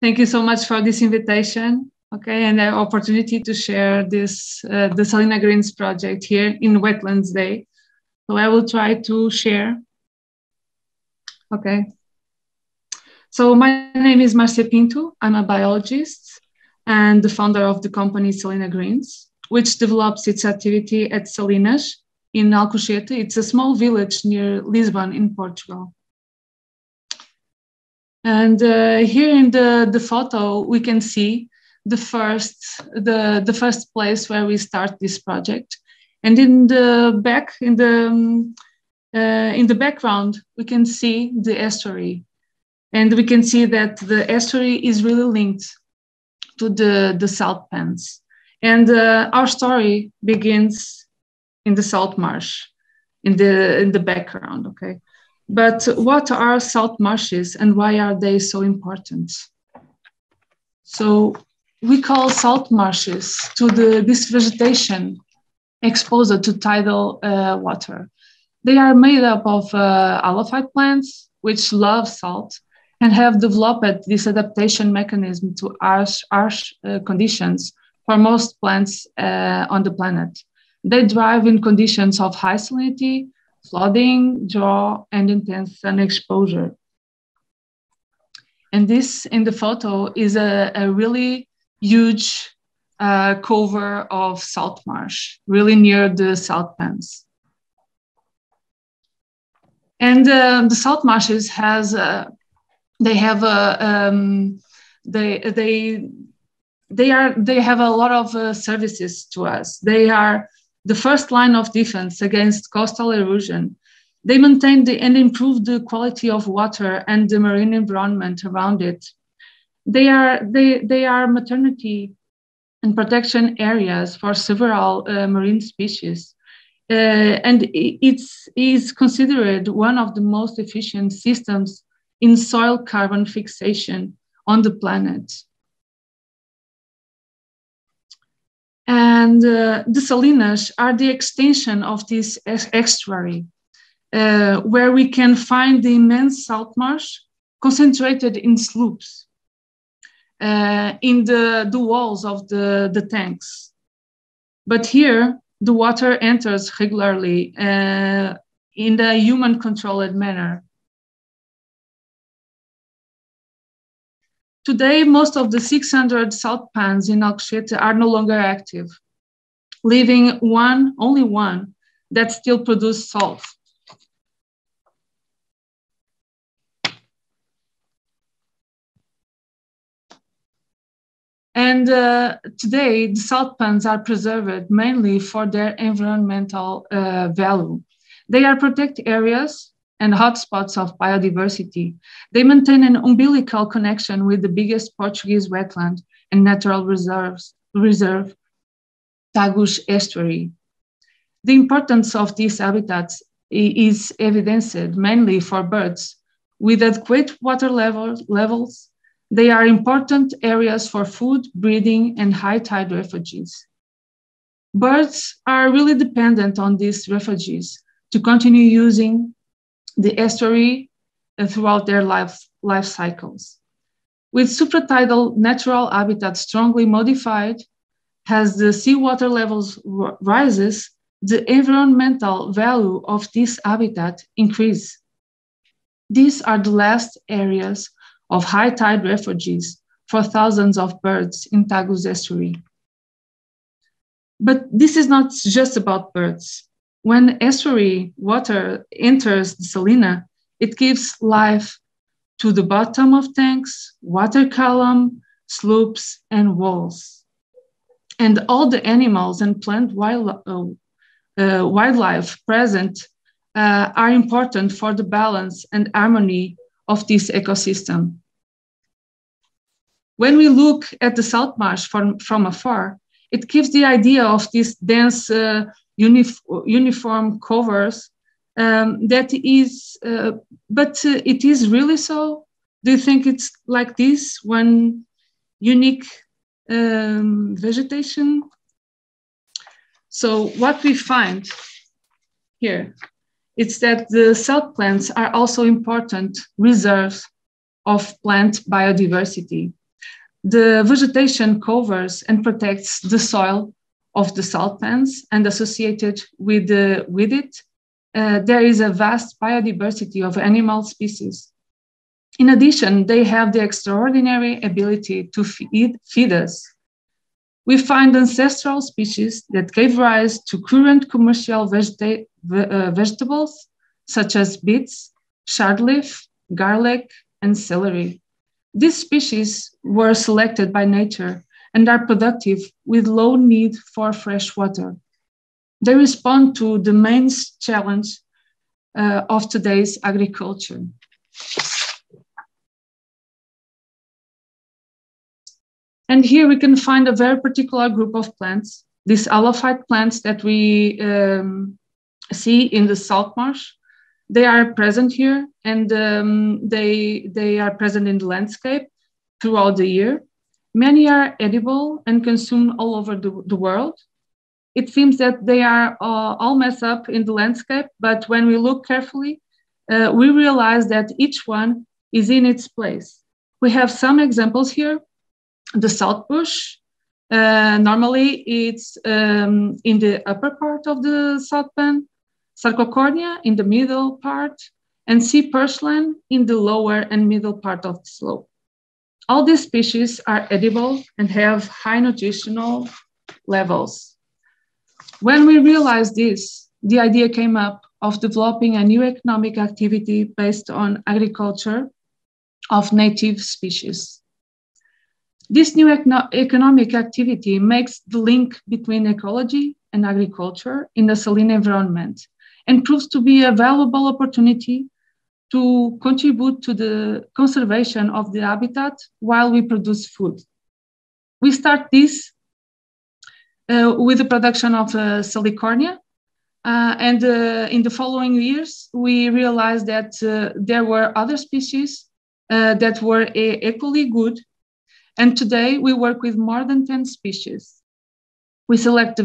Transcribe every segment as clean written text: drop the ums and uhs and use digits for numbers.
Thank you so much for this invitation, okay, and the opportunity to share this, the Salina Greens project here in Wetlands Day. So I will try to share, okay. So my name is Marcia Pinto. I'm a biologist and the founder of the company Salina Greens, which develops its activity at Salinas in Alcochete. It's a small village near Lisbon in Portugal. And here in the photo, we can see the first place where we start this project. And in the background, we can see the estuary. And we can see that the estuary is really linked to the salt pans. And our story begins in the salt marsh, in the background, okay? But what are salt marshes and why are they so important? So we call salt marshes to this vegetation exposed to tidal water. They are made up of Alophide plants, which love salt and have developed this adaptation mechanism to harsh conditions for most plants on the planet. They thrive in conditions of high salinity, flooding, drought, and intense sun exposure. And this in the photo is a really huge cover of salt marsh, really near the salt pans. And the salt marshes they have a lot of services to us. They are the first line of defense against coastal erosion. They maintain and improve the quality of water and the marine environment around it. They are maternity and protection areas for several marine species. And it is considered one of the most efficient systems in soil carbon fixation on the planet. And the salinas are the extension of this estuary, where we can find the immense salt marsh concentrated in sloops in the walls of the tanks. But here, the water enters regularly in a human-controlled manner. Today, most of the 600 salt pans in Alcochete are no longer active, leaving only one that still produces salt. And today, the salt pans are preserved mainly for their environmental value. They are protected areas and hotspots of biodiversity. They maintain an umbilical connection with the biggest Portuguese wetland and natural reserve, Tagus Estuary. The importance of these habitats is evidenced mainly for birds. With adequate water levels, they are important areas for food, breeding, and high tide refuges. Birds are really dependent on these refuges to continue using the estuary throughout their life cycles. With supratidal natural habitat strongly modified, as the seawater levels rises, the environmental value of this habitat increases. These are the last areas of high tide refuges for thousands of birds in Tagus Estuary. But this is not just about birds. When estuary water enters the salina, it gives life to the bottom of tanks, water column, sloops, and walls. And all the animals and plant wildlife present are important for the balance and harmony of this ecosystem. When we look at the salt marsh from afar, it gives the idea of this dense uniform covers but it is really so? Do you think it's like this, one unique vegetation? So what we find here is that the salt plants are also important reserves of plant biodiversity. The vegetation covers and protects the soil of the salt pans, and associated with it, there is a vast biodiversity of animal species. In addition, they have the extraordinary ability to feed us. We find ancestral species that gave rise to current commercial vegetables, such as beets, chardleaf, garlic, and celery. These species were selected by nature and are productive with low need for fresh water. They respond to the main challenge of today's agriculture. And here we can find a very particular group of plants, these Alophide plants that we see in the salt marsh. They are present here, and they are present in the landscape throughout the year. Many are edible and consumed all over the world. It seems that they are all messed up in the landscape, but when we look carefully, we realize that each one is in its place. We have some examples here. The salt bush, normally it's in the upper part of the salt pan, Sarcocornia in the middle part, and sea purslane in the lower and middle part of the slope. All these species are edible and have high nutritional levels. When we realized this, the idea came up of developing a new economic activity based on agriculture of native species. This new economic activity makes the link between ecology and agriculture in the saline environment and proves to be a valuable opportunity to contribute to the conservation of the habitat while we produce food. We start this with the production of salicornia, and in the following years, we realized that there were other species that were equally good. And today we work with more than 10 species. We select the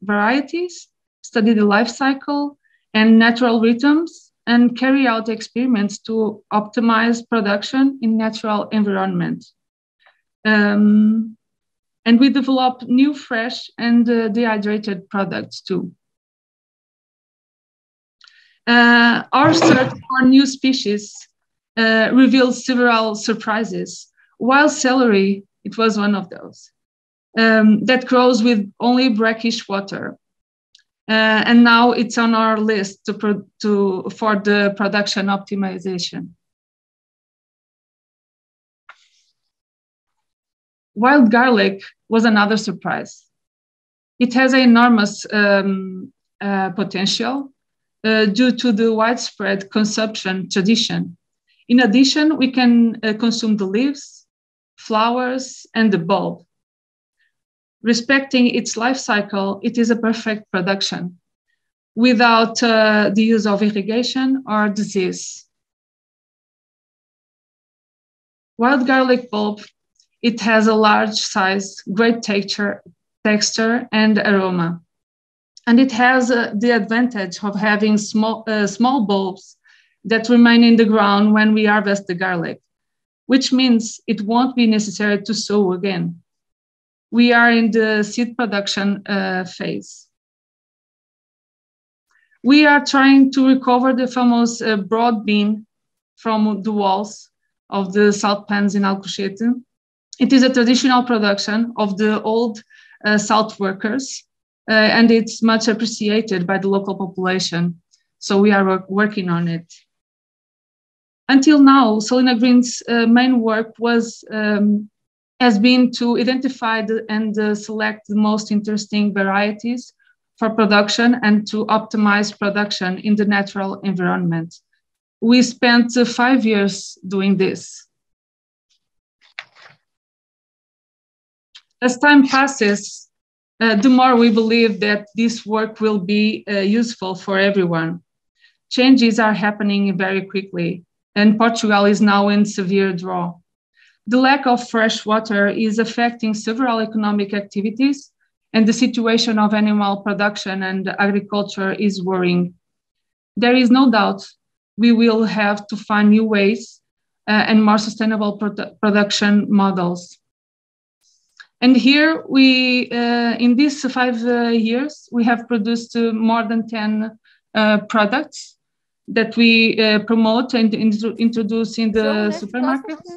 varieties, study the life cycle and natural rhythms, and carry out experiments to optimize production in natural environment. And we develop new fresh and dehydrated products too. Our search for new species reveals several surprises. Wild celery, it was one of those, that grows with only brackish water. And now it's on our list for the production optimization. Wild garlic was another surprise. It has enormous potential due to the widespread consumption tradition. In addition, we can consume the leaves, flowers, and the bulb. Respecting its life cycle, it is a perfect production without the use of irrigation or disease. Wild garlic bulb, it has a large size, great texture and aroma. And it has the advantage of having small bulbs that remain in the ground when we harvest the garlic, which means it won't be necessary to sow again. We are in the seed production phase. We are trying to recover the famous broad bean from the walls of the salt pans in Alcochete. It is a traditional production of the old salt workers, and it's much appreciated by the local population. So we are working on it. Until now, Salina GREEN's main work has been to identify and select the most interesting varieties for production and to optimize production in the natural environment. We spent 5 years doing this. As time passes, the more we believe that this work will be useful for everyone. Changes are happening very quickly, and Portugal is now in severe drought. The lack of fresh water is affecting several economic activities, and the situation of animal production and agriculture is worrying. There is no doubt we will have to find new ways and more sustainable production models. And here we, in these 5 years, we have produced more than 10 products that we promote and introduce in the supermarkets.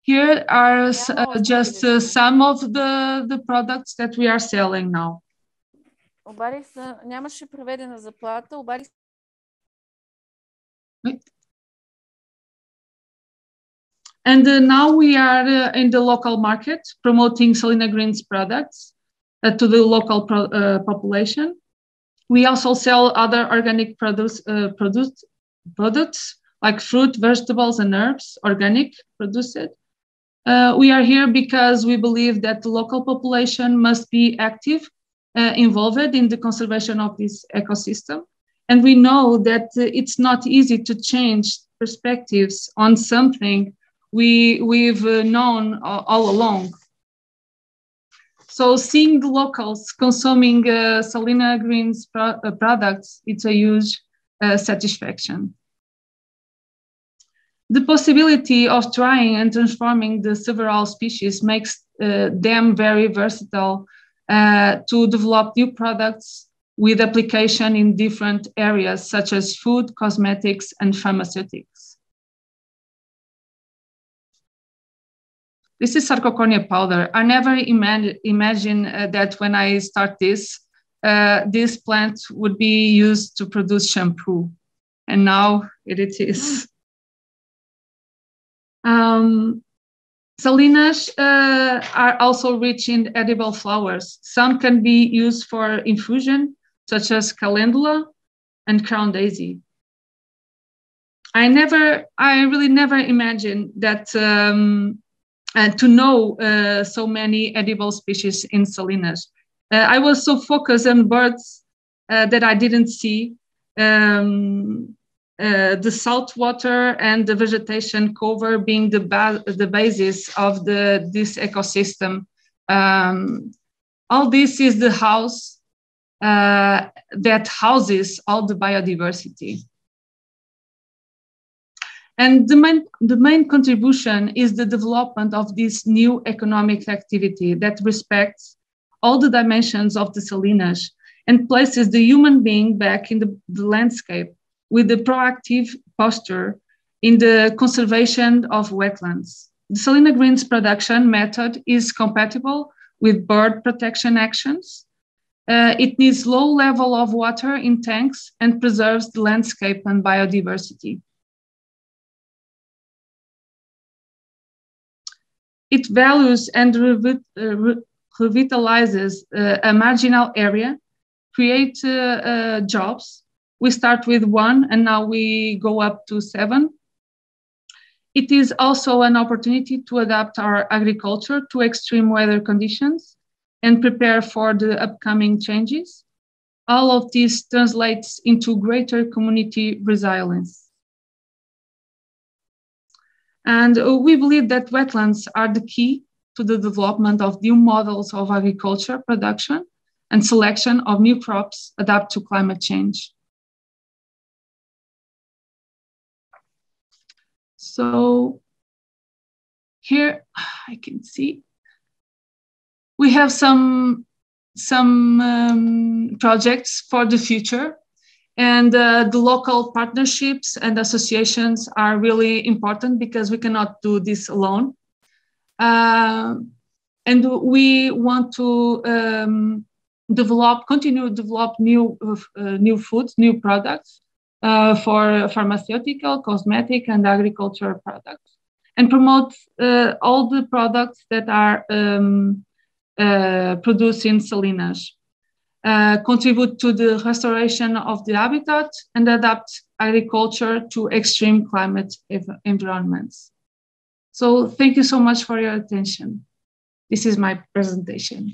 Here are just some of the products that we are selling now. And now we are in the local market promoting Salina GREEN's products to the local population. We also sell other organic products like fruit, vegetables, and herbs, organic produced. We are here because we believe that the local population must be active, involved in the conservation of this ecosystem. And we know that it's not easy to change perspectives on something we've known all along. So seeing the locals consuming Salina GREEN's products, it's a huge satisfaction. The possibility of trying and transforming the several species makes them very versatile to develop new products with application in different areas such as food, cosmetics, and pharmaceutics. This is sarcocornia powder. I never imagined that when I start this plant would be used to produce shampoo. And now it is. Salinas are also rich in edible flowers. Some can be used for infusion, such as calendula and crown daisy. I really never imagined that to know so many edible species in Salinas. I was so focused on birds that I didn't see the saltwater and the vegetation cover being the basis of this ecosystem. All this is the house that houses all the biodiversity. And the main contribution is the development of this new economic activity that respects all the dimensions of the Salinas and places the human being back in the landscape with the proactive posture in the conservation of wetlands. The Salina GREEN's production method is compatible with bird protection actions. It needs low level of water in tanks and preserves the landscape and biodiversity. It values and revitalizes a marginal area, creates jobs. We start with 1 and now we go up to 7. It is also an opportunity to adapt our agriculture to extreme weather conditions and prepare for the upcoming changes. All of this translates into greater community resilience. And we believe that wetlands are the key to the development of new models of agriculture production and selection of new crops adapt to climate change. So here I can see we have some projects for the future, and the local partnerships and associations are really important because we cannot do this alone. And we want to continue to develop new foods, new products for pharmaceutical, cosmetic, and agricultural products, and promote all the products that are produced in Salinas. Contribute to the restoration of the habitat and adapt agriculture to extreme climate environments. So thank you so much for your attention. This is my presentation.